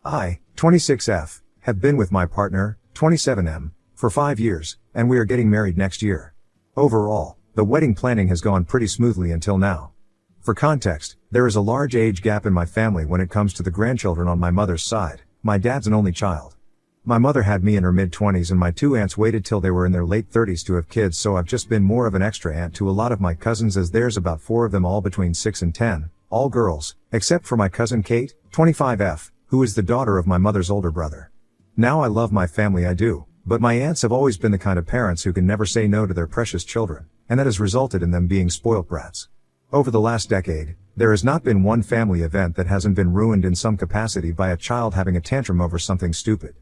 I, 26F, have been with my partner, 27M, for 5 years, and we are getting married next year. Overall, the wedding planning has gone pretty smoothly until now. For context, there is a large age gap in my family when it comes to the grandchildren on my mother's side. My dad's an only child. My mother had me in her mid-20s and my 2 aunts waited till they were in their late 30s to have kids, so I've just been more of an extra aunt to a lot of my cousins, as there's about 4 of them, all between 6 and 10, all girls, except for my cousin Kate, 25F, who is the daughter of my mother's older brother. Now I love my family, I do, but my aunts have always been the kind of parents who can never say no to their precious children, and that has resulted in them being spoilt brats. Over the last decade, there has not been one family event that hasn't been ruined in some capacity by a child having a tantrum over something stupid.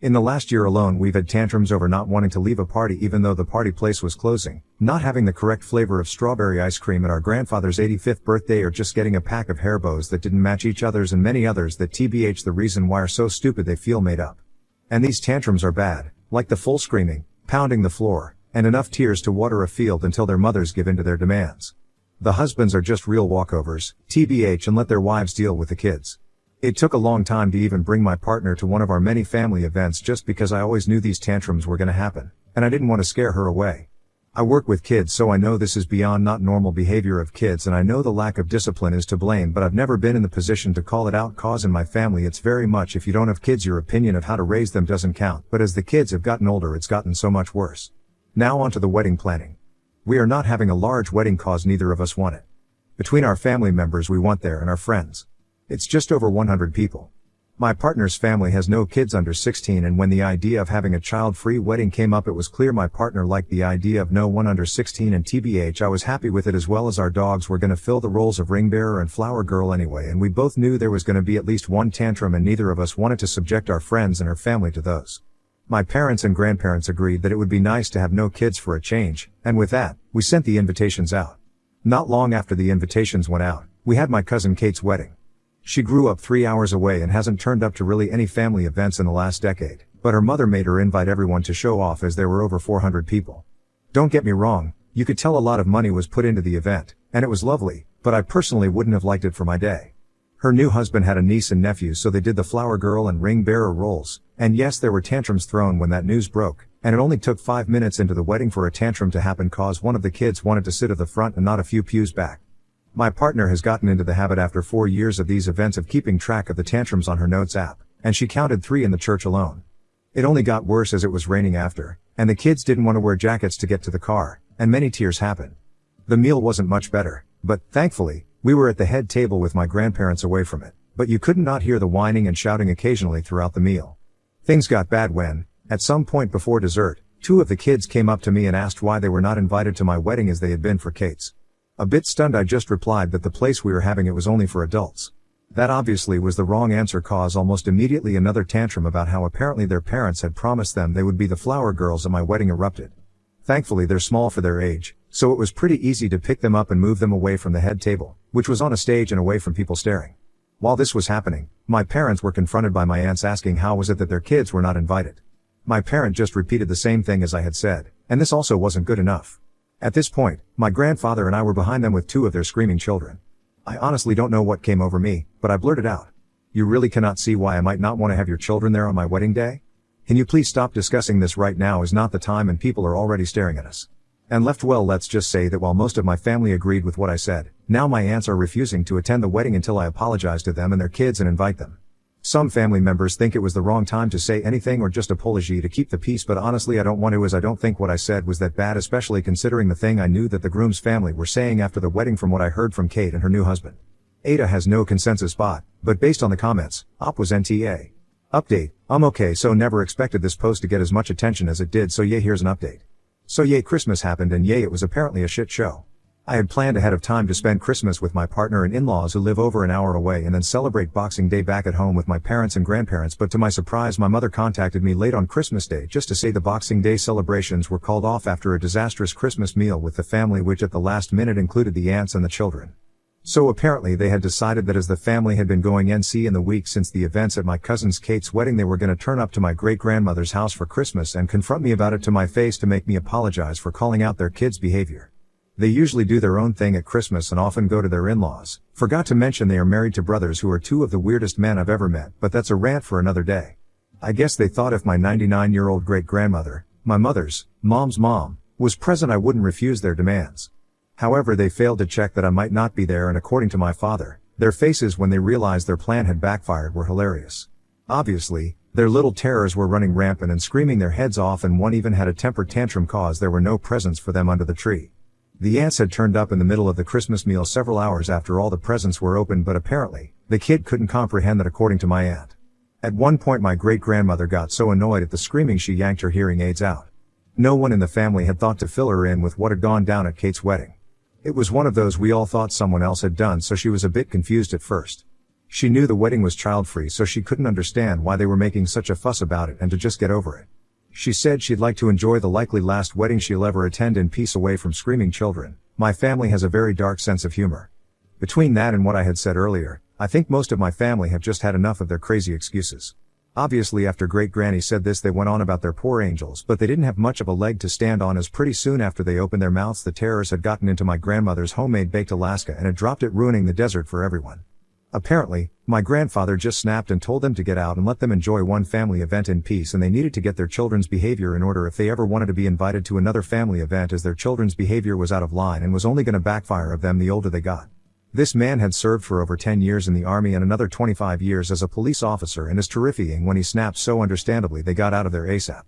In the last year alone, we've had tantrums over not wanting to leave a party even though the party place was closing, not having the correct flavor of strawberry ice cream at our grandfather's 85th birthday, or just getting a pack of hair bows that didn't match each other's, and many others that TBH the reason why are so stupid they feel made up. And these tantrums are bad, like the full screaming, pounding the floor, and enough tears to water a field until their mothers give in to their demands. The husbands are just real walkovers, TBH, and let their wives deal with the kids. It took a long time to even bring my partner to one of our many family events just because I always knew these tantrums were gonna happen, and I didn't want to scare her away. I work with kids, so I know this is beyond not normal behavior of kids, and I know the lack of discipline is to blame, but I've never been in the position to call it out, cause in my family it's very much, if you don't have kids, your opinion of how to raise them doesn't count, but as the kids have gotten older it's gotten so much worse. Now on to the wedding planning. We are not having a large wedding cause neither of us want it. Between our family members we want there and our friends, it's just over 100 people. My partner's family has no kids under 16, and when the idea of having a child-free wedding came up, it was clear my partner liked the idea of no one under 16, and TBH I was happy with it, as well as our dogs were gonna fill the roles of ring bearer and flower girl anyway, and we both knew there was gonna be at least one tantrum and neither of us wanted to subject our friends and her family to those. My parents and grandparents agreed that it would be nice to have no kids for a change, and with that, we sent the invitations out. Not long after the invitations went out, we had my cousin Kate's wedding. She grew up 3 hours away and hasn't turned up to really any family events in the last decade, but her mother made her invite everyone to show off, as there were over 400 people. Don't get me wrong, you could tell a lot of money was put into the event, and it was lovely, but I personally wouldn't have liked it for my day. Her new husband had a niece and nephew, so they did the flower girl and ring bearer roles, and yes, there were tantrums thrown when that news broke, and it only took 5 minutes into the wedding for a tantrum to happen, cause one of the kids wanted to sit at the front and not a few pews back. My partner has gotten into the habit after 4 years of these events of keeping track of the tantrums on her notes app, and she counted 3 in the church alone. It only got worse as it was raining after, and the kids didn't want to wear jackets to get to the car, and many tears happened. The meal wasn't much better, but, thankfully, we were at the head table with my grandparents away from it, but you couldn't not hear the whining and shouting occasionally throughout the meal. Things got bad when, at some point before dessert, 2 of the kids came up to me and asked why they were not invited to my wedding as they had been for Kate's. A bit stunned, I just replied that the place we were having it was only for adults. That obviously was the wrong answer, cause almost immediately another tantrum about how apparently their parents had promised them they would be the flower girls at my wedding erupted. Thankfully they're small for their age, so it was pretty easy to pick them up and move them away from the head table, which was on a stage and away from people staring. While this was happening, my parents were confronted by my aunts asking how was it that their kids were not invited. My parent just repeated the same thing as I had said, and this also wasn't good enough. At this point, my grandfather and I were behind them with 2 of their screaming children. I honestly don't know what came over me, but I blurted out, "You really cannot see why I might not want to have your children there on my wedding day? Can you please stop discussing this right now? Is not the time and people are already staring at us." And left. Well, let's just say that while most of my family agreed with what I said, now my aunts are refusing to attend the wedding until I apologize to them and their kids and invite them. Some family members think it was the wrong time to say anything or just apology to keep the peace, but honestly I don't want to, as I don't think what I said was that bad, especially considering the thing I knew that the groom's family were saying after the wedding from what I heard from Kate and her new husband. Ada has no consensus bot, but based on the comments, op was NTA. Update, okay, so never expected this post to get as much attention as it did, so yeah, here's an update. So yay, Christmas happened, and yay, it was apparently a shit show. I had planned ahead of time to spend Christmas with my partner and in-laws who live over an hour away, and then celebrate Boxing Day back at home with my parents and grandparents, but to my surprise my mother contacted me late on Christmas Day just to say the Boxing Day celebrations were called off after a disastrous Christmas meal with the family, which at the last minute included the aunts and the children. So apparently they had decided that as the family had been going NC in the week since the events at my cousin's Kate's wedding, they were going to turn up to my great-grandmother's house for Christmas and confront me about it to my face to make me apologize for calling out their kids' behavior. They usually do their own thing at Christmas and often go to their in-laws. Forgot to mention they are married to brothers who are two of the weirdest men I've ever met, but that's a rant for another day. I guess they thought if my 99-year-old great-grandmother, my mom's mom, was present I wouldn't refuse their demands. However, they failed to check that I might not be there, and according to my father, their faces when they realized their plan had backfired were hilarious. Obviously, their little terrors were running rampant and screaming their heads off, and one even had a temper tantrum cause there were no presents for them under the tree. The aunts had turned up in the middle of the Christmas meal several hours after all the presents were opened, but apparently, the kid couldn't comprehend that according to my aunt. At one point my great-grandmother got so annoyed at the screaming she yanked her hearing aids out. No one in the family had thought to fill her in with what had gone down at Kate's wedding. It was one of those we all thought someone else had done, so she was a bit confused at first. She knew the wedding was child-free, so she couldn't understand why they were making such a fuss about it and to just get over it. She said she'd like to enjoy the likely last wedding she'll ever attend in peace away from screaming children. My family has a very dark sense of humor. Between that and what I had said earlier, I think most of my family have just had enough of their crazy excuses. Obviously after great-granny said this they went on about their poor angels, but they didn't have much of a leg to stand on, as pretty soon after they opened their mouths the terrors had gotten into my grandmother's homemade baked Alaska and had dropped it, ruining the desert for everyone. Apparently, my grandfather just snapped and told them to get out and let them enjoy one family event in peace, and they needed to get their children's behavior in order if they ever wanted to be invited to another family event, as their children's behavior was out of line and was only going to backfire of them the older they got. This man had served for over 10 years in the army and another 25 years as a police officer, and is terrifying when he snaps, so understandably they got out of there ASAP.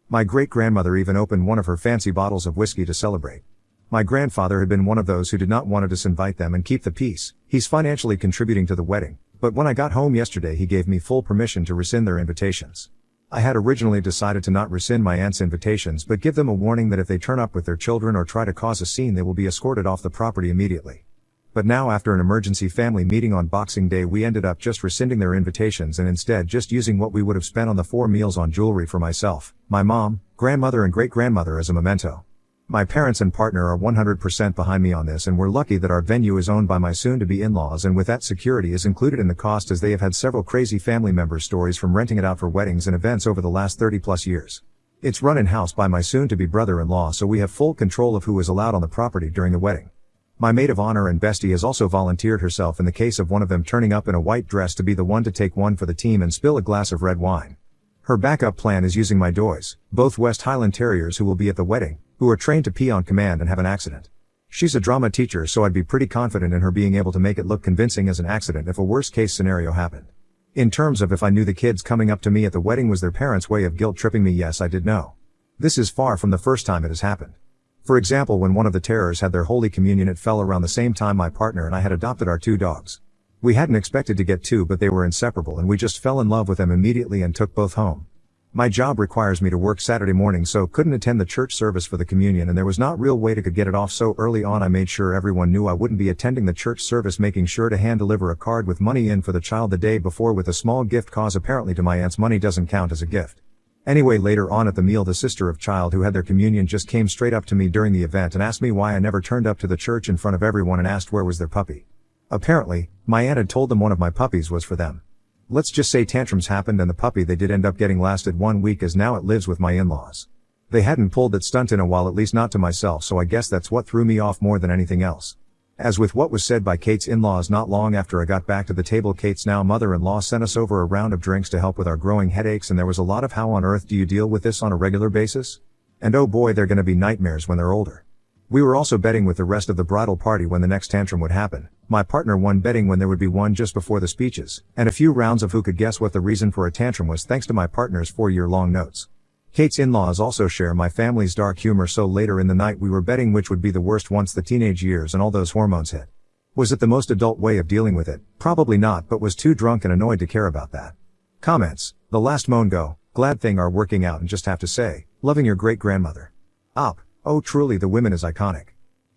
My great-grandmother even opened one of her fancy bottles of whiskey to celebrate. My grandfather had been one of those who did not want to disinvite them and keep the peace. He's financially contributing to the wedding, but when I got home yesterday he gave me full permission to rescind their invitations. I had originally decided to not rescind my aunt's invitations but give them a warning that if they turn up with their children or try to cause a scene they will be escorted off the property immediately. But now, after an emergency family meeting on Boxing Day, we ended up just rescinding their invitations and instead just using what we would have spent on the 4 meals on jewelry for myself, my mom, grandmother and great-grandmother as a memento. My parents and partner are 100% behind me on this, and we're lucky that our venue is owned by my soon-to-be in-laws, and with that, security is included in the cost, as they have had several crazy family member stories from renting it out for weddings and events over the last 30+ years. It's run in-house by my soon-to-be brother-in-law, so we have full control of who is allowed on the property during the wedding. My maid of honor and bestie has also volunteered herself in the case of one of them turning up in a white dress to be the one to take one for the team and spill a glass of red wine. Her backup plan is using my doys, both West Highland Terriers who will be at the wedding, who are trained to pee on command and have an accident. She's a drama teacher, so I'd be pretty confident in her being able to make it look convincing as an accident if a worst case scenario happened. In terms of if I knew the kids coming up to me at the wedding was their parents' way of guilt tripping me, yes, I did know. This is far from the first time it has happened. For example, when one of the terrors had their Holy Communion, it fell around the same time my partner and I had adopted our 2 dogs. We hadn't expected to get 2, but they were inseparable and we just fell in love with them immediately and took both home. My job requires me to work Saturday morning, so couldn't attend the church service for the communion, and there was not real way to get it off, so early on I made sure everyone knew I wouldn't be attending the church service, making sure to hand deliver a card with money in for the child the day before with a small gift, cause apparently to my aunts money doesn't count as a gift. Anyway, later on at the meal the sister of child who had their communion just came straight up to me during the event and asked me why I never turned up to the church in front of everyone, and asked where was their puppy. Apparently, my aunt had told them one of my puppies was for them. Let's just say tantrums happened and the puppy they did end up getting lasted 1 week, as now it lives with my in-laws. They hadn't pulled that stunt in a while, at least not to myself, so I guess that's what threw me off more than anything else. As with what was said by Kate's in-laws, not long after I got back to the table, Kate's now mother-in-law sent us over a round of drinks to help with our growing headaches, and there was a lot of how on earth do you deal with this on a regular basis? And oh boy, they're gonna be nightmares when they're older. We were also betting with the rest of the bridal party when the next tantrum would happen. My partner won betting when there would be one just before the speeches, and a few rounds of who could guess what the reason for a tantrum was, thanks to my partner's 4-year-long notes. Kate's in-laws also share my family's dark humor, so later in the night we were betting which would be the worst once the teenage years and all those hormones hit. Was it the most adult way of dealing with it? Probably not, but was too drunk and annoyed to care about that. Comments. The last moan go, glad thing are working out, and just have to say, loving your great-grandmother. Op. Oh truly, the woman is iconic.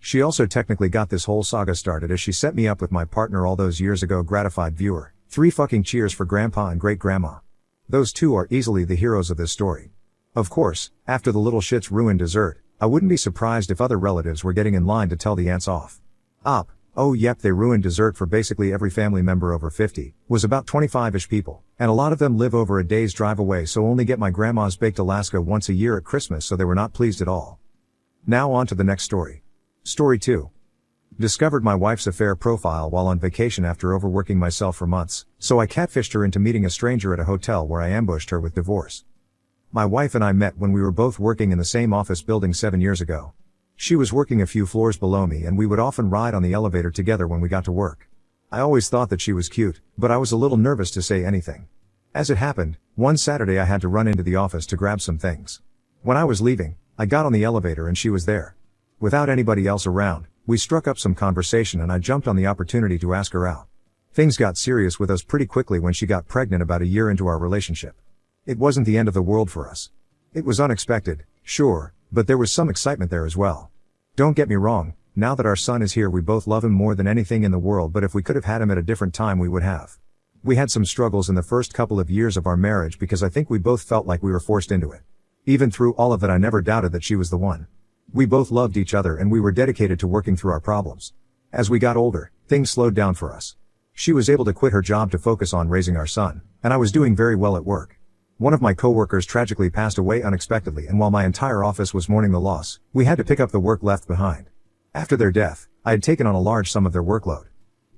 She also technically got this whole saga started as she set me up with my partner all those years ago. Gratified viewer. 3 fucking cheers for grandpa and great-grandma. Those two are easily the heroes of this story. Of course, after the little shits ruined dessert, I wouldn't be surprised if other relatives were getting in line to tell the aunts off. Op. Oh yep, they ruined dessert for basically every family member over 50, was about 25-ish people, and a lot of them live over a day's drive away, so only get my grandma's baked Alaska once a year at Christmas, so they were not pleased at all. Now on to the next story. Story 2. Discovered my wife's affair profile while on vacation after overworking myself for months, so I catfished her into meeting a stranger at a hotel where I ambushed her with divorce. My wife and I met when we were both working in the same office building 7 years ago. She was working a few floors below me and we would often ride on the elevator together when we got to work. I always thought that she was cute, but I was a little nervous to say anything. As it happened, one Saturday I had to run into the office to grab some things. When I was leaving, I got on the elevator and she was there. Without anybody else around, we struck up some conversation and I jumped on the opportunity to ask her out. Things got serious with us pretty quickly when she got pregnant about a year into our relationship. It wasn't the end of the world for us. It was unexpected, sure, but there was some excitement there as well. Don't get me wrong, now that our son is here we both love him more than anything in the world, but if we could have had him at a different time we would have. We had some struggles in the first couple of years of our marriage because I think we both felt like we were forced into it. Even through all of it I never doubted that she was the one. We both loved each other and we were dedicated to working through our problems. As we got older, things slowed down for us. She was able to quit her job to focus on raising our son, and I was doing very well at work. One of my coworkers tragically passed away unexpectedly, and while my entire office was mourning the loss, we had to pick up the work left behind. After their death, I had taken on a large sum of their workload.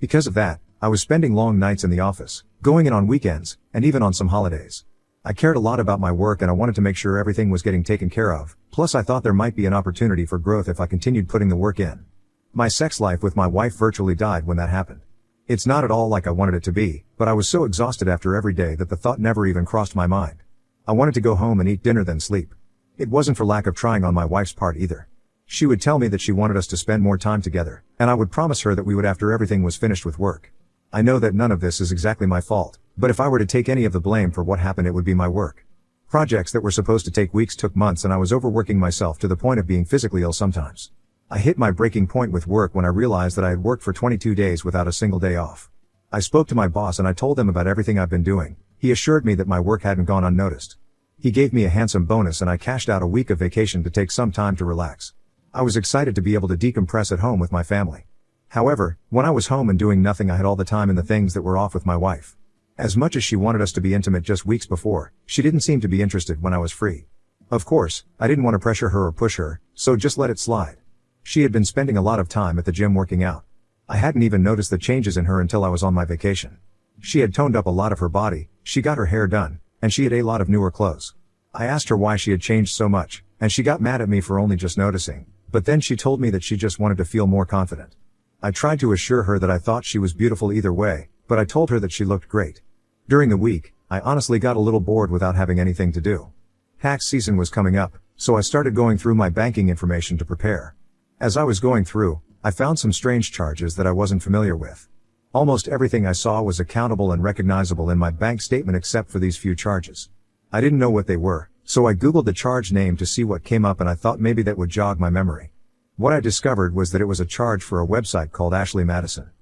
Because of that, I was spending long nights in the office, going in on weekends, and even on some holidays. I cared a lot about my work and I wanted to make sure everything was getting taken care of, plus I thought there might be an opportunity for growth if I continued putting the work in. My sex life with my wife virtually died when that happened. It's not at all like I wanted it to be, but I was so exhausted after every day that the thought never even crossed my mind. I wanted to go home and eat dinner then sleep. It wasn't for lack of trying on my wife's part either. She would tell me that she wanted us to spend more time together, and I would promise her that we would after everything was finished with work. I know that none of this is exactly my fault, but if I were to take any of the blame for what happened it would be my work. Projects that were supposed to take weeks took months and I was overworking myself to the point of being physically ill sometimes. I hit my breaking point with work when I realized that I had worked for 22 days without a single day off. I spoke to my boss and I told him about everything I've been doing. He assured me that my work hadn't gone unnoticed. He gave me a handsome bonus and I cashed out a week of vacation to take some time to relax. I was excited to be able to decompress at home with my family. However, when I was home and doing nothing I had all the time in the things that were off with my wife. As much as she wanted us to be intimate just weeks before, she didn't seem to be interested when I was free. Of course, I didn't want to pressure her or push her, so just let it slide. She had been spending a lot of time at the gym working out. I hadn't even noticed the changes in her until I was on my vacation. She had toned up a lot of her body, she got her hair done, and she had a lot of newer clothes. I asked her why she had changed so much, and she got mad at me for only just noticing, but then she told me that she just wanted to feel more confident. I tried to assure her that I thought she was beautiful either way, but I told her that she looked great. During the week, I honestly got a little bored without having anything to do. Tax season was coming up, so I started going through my banking information to prepare. As I was going through, I found some strange charges that I wasn't familiar with. Almost everything I saw was accountable and recognizable in my bank statement except for these few charges. I didn't know what they were, so I googled the charge name to see what came up and I thought maybe that would jog my memory. What I discovered was that it was a charge for a website called Ashley Madison.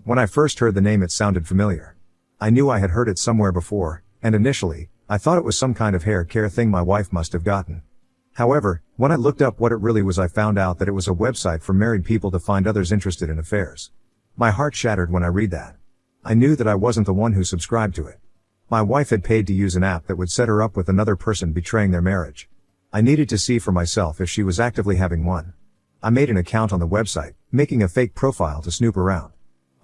When I first heard the name it sounded familiar. I knew I had heard it somewhere before, and initially, I thought it was some kind of hair care thing my wife must have gotten. However, when I looked up what it really was I found out that it was a website for married people to find others interested in affairs. My heart shattered when I read that. I knew that I wasn't the one who subscribed to it. My wife had paid to use an app that would set her up with another person betraying their marriage. I needed to see for myself if she was actively having one. I made an account on the website, making a fake profile to snoop around.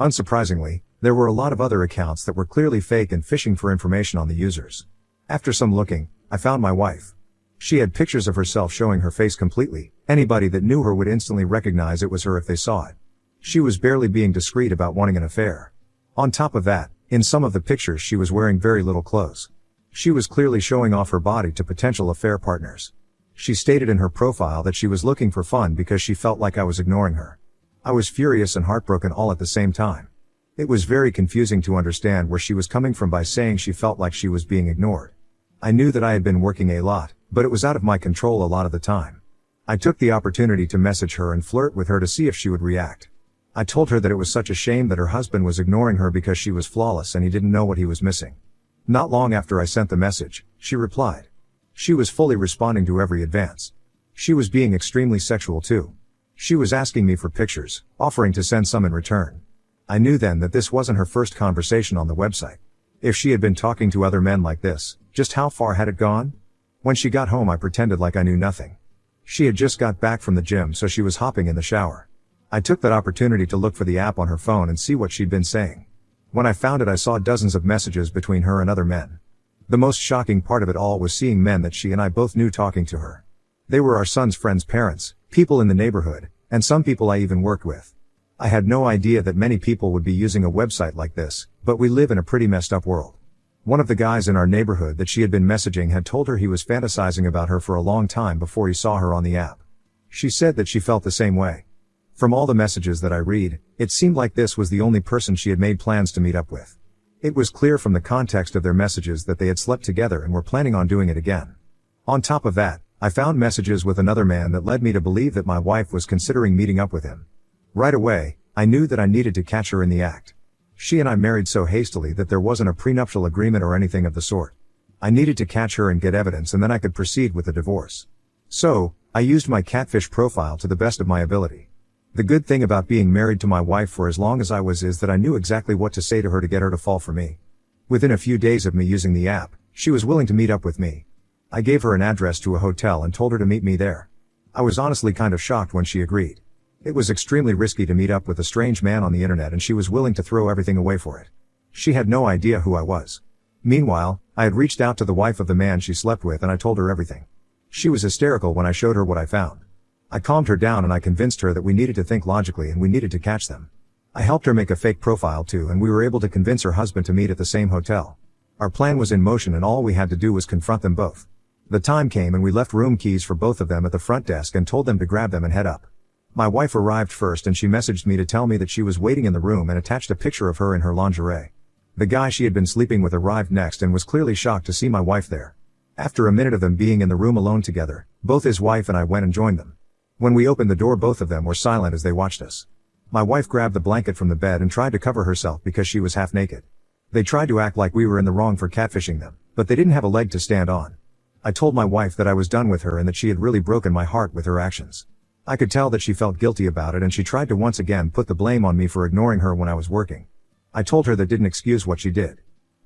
Unsurprisingly, there were a lot of other accounts that were clearly fake and phishing for information on the users. After some looking, I found my wife. She had pictures of herself showing her face completely. Anybody that knew her would instantly recognize it was her if they saw it. She was barely being discreet about wanting an affair. On top of that, in some of the pictures she was wearing very little clothes. She was clearly showing off her body to potential affair partners. She stated in her profile that she was looking for fun because she felt like I was ignoring her. I was furious and heartbroken all at the same time. It was very confusing to understand where she was coming from by saying she felt like she was being ignored. I knew that I had been working a lot, but it was out of my control a lot of the time. I took the opportunity to message her and flirt with her to see if she would react. I told her that it was such a shame that her husband was ignoring her because she was flawless and he didn't know what he was missing. Not long after I sent the message, she replied. She was fully responding to every advance. She was being extremely sexual too. She was asking me for pictures, offering to send some in return. I knew then that this wasn't her first conversation on the website. If she had been talking to other men like this, just how far had it gone? When she got home I pretended like I knew nothing. She had just got back from the gym so she was hopping in the shower. I took that opportunity to look for the app on her phone and see what she'd been saying. When I found it, I saw dozens of messages between her and other men. The most shocking part of it all was seeing men that she and I both knew talking to her. They were our son's friends' parents, people in the neighborhood, and some people I even worked with. I had no idea that many people would be using a website like this, but we live in a pretty messed up world. One of the guys in our neighborhood that she had been messaging had told her he was fantasizing about her for a long time before he saw her on the app. She said that she felt the same way. From all the messages that I read, it seemed like this was the only person she had made plans to meet up with. It was clear from the context of their messages that they had slept together and were planning on doing it again. On top of that, I found messages with another man that led me to believe that my wife was considering meeting up with him. Right away, I knew that I needed to catch her in the act. She and I married so hastily that there wasn't a prenuptial agreement or anything of the sort. I needed to catch her and get evidence, and then I could proceed with the divorce. So, I used my catfish profile to the best of my ability. The good thing about being married to my wife for as long as I was is that I knew exactly what to say to her to get her to fall for me. Within a few days of me using the app, she was willing to meet up with me. I gave her an address to a hotel and told her to meet me there. I was honestly kind of shocked when she agreed. It was extremely risky to meet up with a strange man on the internet, and she was willing to throw everything away for it. She had no idea who I was. Meanwhile, I had reached out to the wife of the man she slept with and I told her everything. She was hysterical when I showed her what I found. I calmed her down and I convinced her that we needed to think logically and we needed to catch them. I helped her make a fake profile too, and we were able to convince her husband to meet at the same hotel. Our plan was in motion and all we had to do was confront them both. The time came and we left room keys for both of them at the front desk and told them to grab them and head up. My wife arrived first and she messaged me to tell me that she was waiting in the room and attached a picture of her in her lingerie. The guy she had been sleeping with arrived next and was clearly shocked to see my wife there. After a minute of them being in the room alone together, both his wife and I went and joined them. When we opened the door, both of them were silent as they watched us. My wife grabbed the blanket from the bed and tried to cover herself because she was half naked. They tried to act like we were in the wrong for catfishing them, but they didn't have a leg to stand on. I told my wife that I was done with her and that she had really broken my heart with her actions. I could tell that she felt guilty about it and she tried to once again put the blame on me for ignoring her when I was working. I told her that didn't excuse what she did.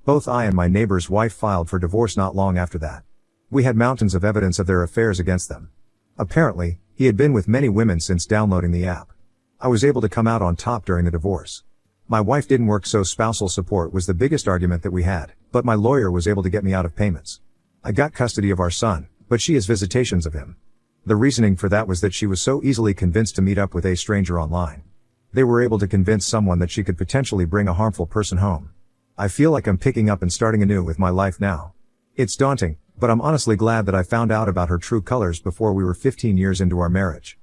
Both I and my neighbor's wife filed for divorce not long after that. We had mountains of evidence of their affairs against them. Apparently, he had been with many women since downloading the app. I was able to come out on top during the divorce. My wife didn't work, so spousal support was the biggest argument that we had, but my lawyer was able to get me out of payments. I got custody of our son, but she has visitations of him. The reasoning for that was that she was so easily convinced to meet up with a stranger online. They were able to convince someone that she could potentially bring a harmful person home. I feel like I'm picking up and starting anew with my life now. It's daunting, but I'm honestly glad that I found out about her true colors before we were 15 years into our marriage.